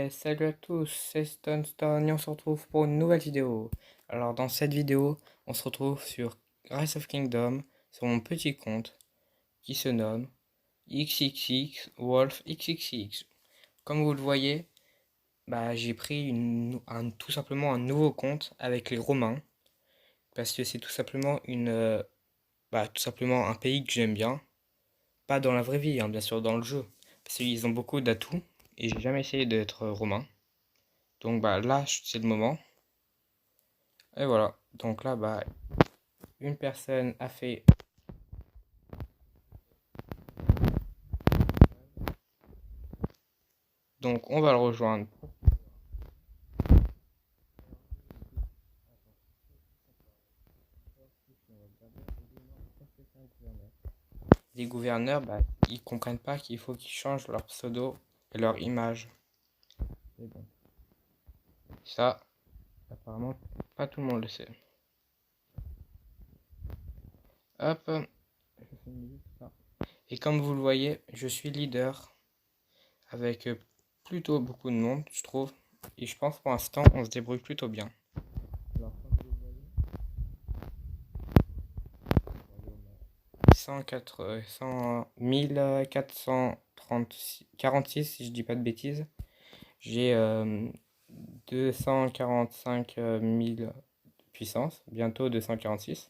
Salut à tous, c'est Stone et on se retrouve pour une nouvelle vidéo. Alors dans cette vidéo, on se retrouve sur Rise of Kingdom, sur mon petit compte qui se nomme XXX Wolf XXX. Comme vous le voyez, j'ai pris tout simplement un nouveau compte avec les Romains, parce que c'est tout simplement tout simplement un pays que j'aime bien. Pas dans la vraie vie, hein, bien sûr dans le jeu, parce qu'ils ont beaucoup d'atouts, et j'ai jamais essayé d'être romain. Donc là, c'est le moment. Et voilà. Donc là, une personne a fait. Donc on va le rejoindre. Les gouverneurs, ils comprennent pas qu'il faut qu'ils changent leur pseudo et leur image. Et bon. Ça, apparemment, pas tout le monde le sait. Hop. Et comme vous le voyez, je suis leader avec plutôt beaucoup de monde, je trouve. Et je pense pour l'instant, on se débrouille plutôt bien. Alors, comme vous le voyez, 46 si je dis pas de bêtises. J'ai 245 000 puissance, bientôt 246.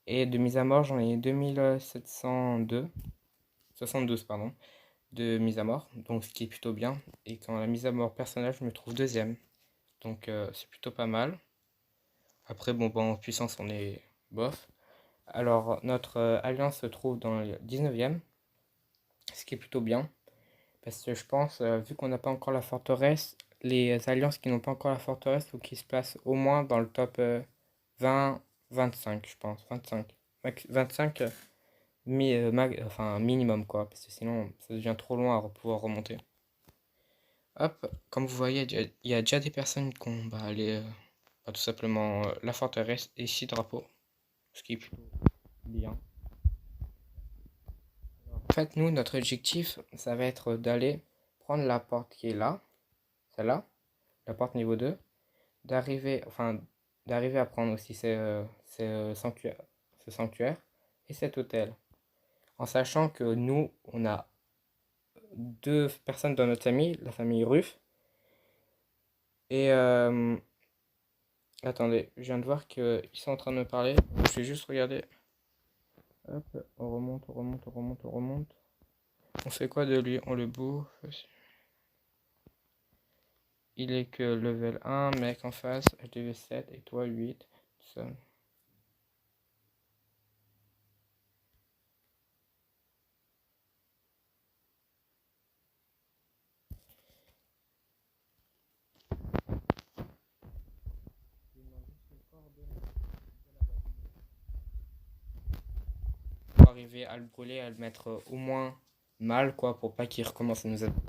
Et de mise à mort, j'en ai 2702, 72 pardon, de mise à mort, donc ce qui est plutôt bien. Et quand la mise à mort personnage, je me trouve deuxième, donc c'est plutôt pas mal. Après, en puissance, on est bof. Alors, notre alliance se trouve dans le 19e, ce qui est plutôt bien. Parce que je pense, vu qu'on n'a pas encore la forteresse, les alliances qui n'ont pas encore la forteresse, il faut qu'ils se placent au moins dans le top 20-25, je pense. 25. 25 minimum, quoi. Parce que sinon, ça devient trop loin à pouvoir remonter. Hop, comme vous voyez, il y a déjà des personnes qui ont tout simplement la forteresse et 6 drapeaux. Ce qui est plutôt bien. En fait, nous, notre objectif, ça va être d'aller prendre la porte qui est là, celle-là, la porte niveau 2, d'arriver à prendre aussi ce sanctuaire et cet hôtel. En sachant que nous, on a deux personnes dans notre famille, la famille Ruff. Et attendez, je viens de voir qu'ils sont en train de me parler. Je vais juste regarder. Hop, on remonte, on remonte, on remonte, on remonte. On fait quoi de lui? On le bouffe. Il est que level 1, mec en face, HDV 7 et toi 8. Ça. Pour arriver à le brûler, à le mettre au moins mal, quoi, pour pas qu'il recommence à nous attaquer.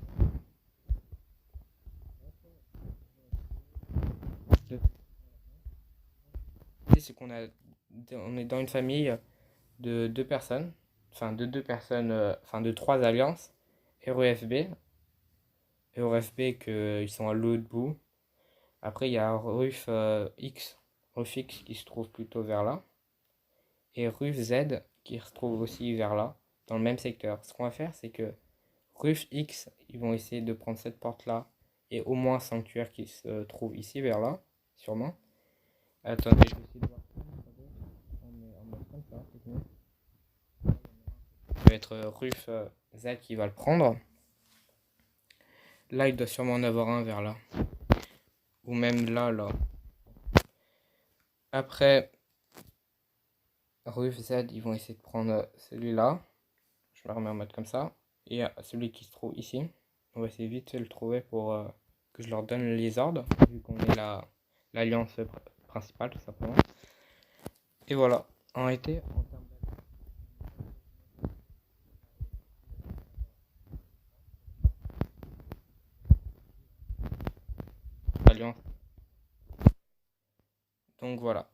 C'est on est dans une famille de deux personnes, de trois alliances, REFB, REFB qu'ils sont à l'autre bout. Après il y a Ruf X qui se trouve plutôt vers là, et Ruf Z qui se trouve aussi vers là, dans le même secteur. Ce qu'on va faire, c'est que Ruf X, ils vont essayer de prendre cette porte là, et au moins Sanctuaire qui se trouve ici vers là, sûrement. Attendez, je vais essayer de voir. On est en mode comme ça, technique. Ça va être Ruf Z qui va le prendre. Là, il doit sûrement en avoir un vers là. Ou même là, là. Après, Ruf Z, ils vont essayer de prendre celui-là. Je me remets en mode comme ça. Et celui qui se trouve ici. On va essayer vite de le trouver pour que je leur donne les ordres. Vu qu'on est l'alliance principale, tout simplement. Et voilà. En été, en termes d'alliance. Donc voilà.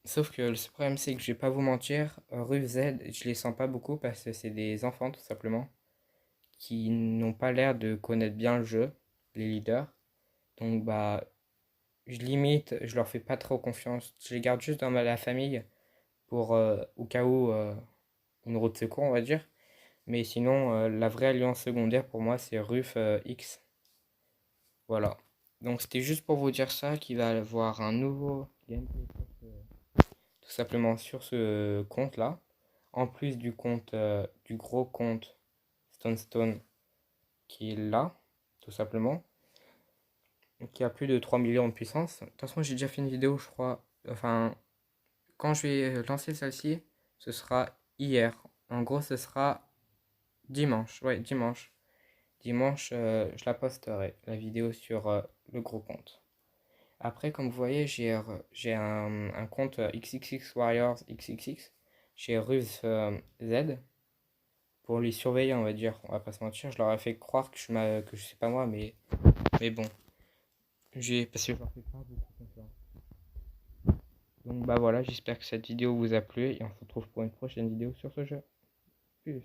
Sauf que le problème, c'est que je vais pas vous mentir, Ruf Z, je les sens pas beaucoup parce que c'est des enfants tout simplement qui n'ont pas l'air de connaître bien le jeu, les leaders. Donc bah je limite, je leur fais pas trop confiance. Je les garde juste dans la famille pour au cas où une roue de secours, on va dire. Mais sinon, la vraie alliance secondaire pour moi, c'est Ruf X. Voilà. Donc c'était juste pour vous dire ça, qu'il va y avoir un nouveau gameplay tout simplement sur ce compte-là. En plus du compte, du gros compte Stone qui est là, tout simplement. Qui a plus de 3 millions de puissance. De toute façon, j'ai déjà fait une vidéo, je crois. Enfin, quand je vais lancer celle-ci, ce sera hier. En gros, ce sera dimanche. Ouais, dimanche. Dimanche, je la posterai, la vidéo sur le gros compte. Après, comme vous voyez, j'ai un compte XXX Warriors XXX chez Ruse Z pour les surveiller, on va dire. On va pas se mentir, je leur ai fait croire que je sais pas moi, mais bon. Parce que je leur fais pas beaucoup confiance. Donc bah voilà, j'espère que cette vidéo vous a plu et on se retrouve pour une prochaine vidéo sur ce jeu. Plus.